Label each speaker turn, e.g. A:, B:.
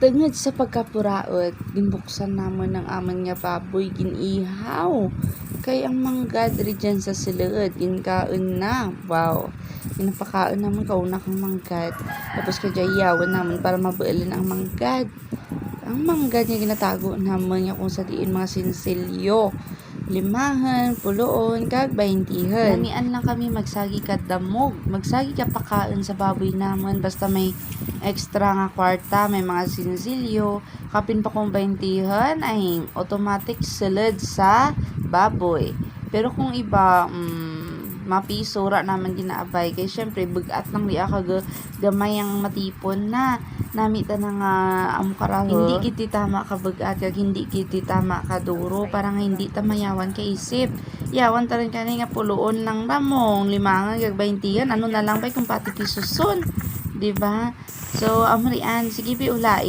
A: Tungod sa pagkapuraot, ginbuksan namon ang amon nga baboy ginihaw. Kay ang manggad ri dyan sa silid, ginkaon na. Wow! Ginapakaon naman kauna kang manggad. Tapos kajayawan naman para mabuelin ang manggad. Ang manggad nga ginatago naman nga kung sa diin mga sinsilyo. 5, 10, kag 20. Lamian lang kami magsagi ka damog. Magsagi ka pakaon sa baboy naman. Basta may extra nga kwarta, may mga sinsilyo. Kapin pa kung 20 ay automatic sulod sa baboy. Pero kung iba, mapisura naman ginaabay. Kaya syempre, bugat lang di ako gamay ang matipon na namita na nga amukaraho. Hindi kiti tama ka bugat, kag hindi kiti tama ka duro. Parang hindi tamayawan ka isip. Yawan ta rin ka nga puloon lang ramong 5 kag 20. Ano na lang ba kung pati pisuson. Diba? So, amrian, sige pi ulai.